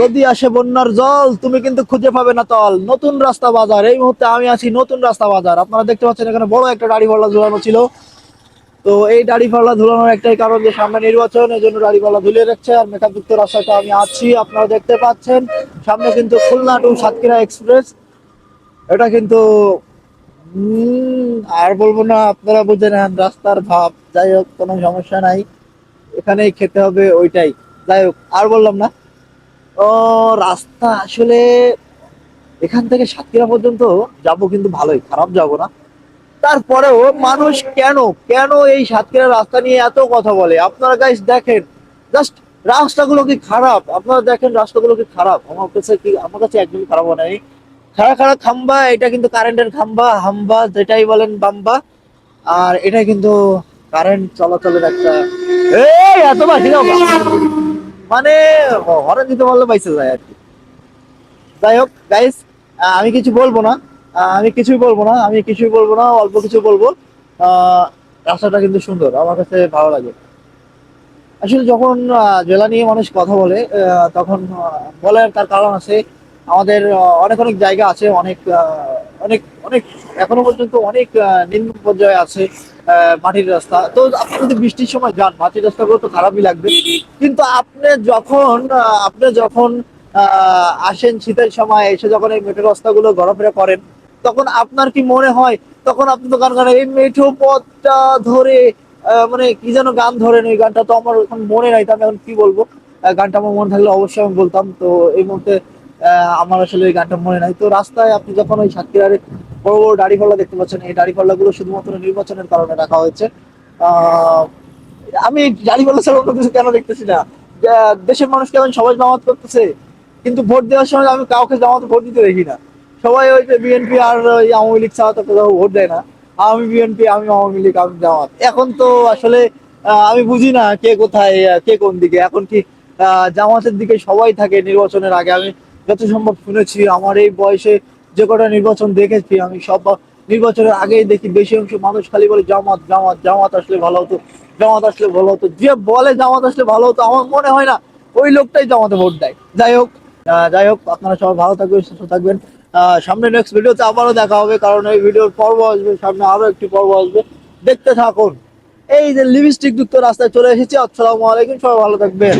যদি আসে বন্যার জল তুমি কিন্তু খুঁজে পাবে না তল। নতুন রাস্তা বাজার, এই মুহূর্তে আমি আছি নতুন রাস্তা বাজার। আপনারা দেখতে পাচ্ছেন এখানে বড় একটা দাড়ি পাল্লা ঝুলানো ছিল। তো এই দাড়ি পাল্লা ঝুলানোর একটাই কারণ যে সামনে নির্বাচন, এই জন্য দাড়ি পাল্লা ঝুলিয়ে রাখছে। আর মেকআপ যুক্ত রাস্তাটা আমি আছি, আপনারা দেখতে পাচ্ছেন। সামনে কিন্তু খুলনা টু সাতক্ষীরা এক্সপ্রেস। এটা কিন্তু আর বলবো না, আপনারা বুঝে নেন রাস্তার ভাব। যাই হোক, কোনো সমস্যা নাই, এখানেই খেতে হবে ওইটাই। যাই হোক, আর বললাম না। ও, রাস্তা আসলে এখান থেকে সাতক্ষীরা পর্যন্ত যাব কিন্তু ভালোই, খারাপ যাব না। তারপরেও মানুষ কেন কেন এই সাতক্ষীরা রাস্তা নিয়ে এত কথা বলে? আপনারা গাইস দেখেন, জাস্ট রাস্তাগুলো কি খারাপ? আপনারা দেখেন রাস্তাগুলো কি খারাপ? আমার কাছে একদমই খারাপ হয় নাই। খাড়া খাড়া খাম্বা, এটা কিন্তু কারেন্টের খাম্বা, হাম্বা যেটাই বলেন বাম্বা। আর এটা কিন্তু কারেন্ট চলাচলের একটা, এই এত বাকি দাও না। মানে হরেন দিতে পারলে পাইছে যায় আর কি। যাই হোক গাইস, আমি কিছু বলবো না। আমি কিছুই বলবো না, অল্প কিছু বলবো। আহ, রাস্তাটা কিন্তু সুন্দর, আমার কাছে ভালো লাগে। আসলে যখন জেলা নিয়ে মানুষ কথা বলে, তখন বলার তার কারণ আছে। আমাদের অনেক অনেক জায়গা আছে, অনেক অনেক অনেক এখনো পর্যন্ত অনেক নিম্ন পর্যায়ে আছে মাটির রাস্তা। তো আপনি যদি বৃষ্টির সময় যান, মাটির রাস্তাগুলো তো খারাপই লাগবে। কিন্তু আপনি যখন আসেন শীতের সময়, এসে যখন এই মেঠো রাস্তাগুলো ঘোরাফেরা করেন, তখন আপনার কি মনে হয়? তখন আপনি তো গান গান, এই মেঠো পথটা ধরে মানে কি যেন গান ধরেন, ওই গানটা তো আমার এখন মনে নাই, তো আমি এখন কি বলবো। গানটা আমার মনে থাকলে অবশ্যই আমি বলতাম। তো এই মুহূর্তে আমার আসলে ওই গানটা মনে নাই। তো রাস্তায় আপনি যখন ওই সাতক্ষীরার বড় বড় দাড়ি পাল্লা দেখতে পাচ্ছেন, এই দাড়ি পাল্লা গুলো শুধুমাত্র নির্বাচনের কারণে রাখা হয়েছে। আহ আমি দাড়ি পাল্লা ছাড়া অন্য কিছু কেন দেখতেছি না? যে দেশের মানুষ কেমন সবাই জামাত করতেছে, কিন্তু ভোট দেওয়ার সময় আমি কাউকে জামাতে ভোট দিতে দেখি না। সবাই ওই যে বিএনপি আর ওই আওয়ামী লীগ ছাড়া তো কোথাও ভোট দেয় না। আমি বিএনপি, আমি আওয়ামী লীগ, আমি জামাত। এখন তো আসলে আমি বুঝি না কে কোথায়, কে কোন দিকে। এখন কি জামাতের দিকে সবাই থাকে নির্বাচনের আগে? আমি যত সম্ভব শুনেছি, আমার এই বয়সে যে কটা নির্বাচন দেখেছি, আমি সব নির্বাচনের আগেই দেখি বেশি অংশ মানুষ খালি বলে জামাত জামাত জামাত আসলে ভালো হতো, জামাত আসলে ভালো হতো। যে বলে জামাত আসলে ভালো হতো, আমার মনে হয় না ওই লোকটাই জামাতে ভোট দেয়। যাই হোক, আপনারা সবাই ভালো থাকবেন, সুস্থ থাকবেন। সামনে নেক্সট ভিডিওতে আবারও দেখা হবে, কারণ এই ভিডিওর পর্ব আসবে, সামনে আরো একটি পর্ব আসবে। দেখতে থাকুন। এই যে লিপস্টিক যুক্ত রাস্তায় চলে এসেছি। আসসালামু আলাইকুম, সবাই ভালো থাকবেন।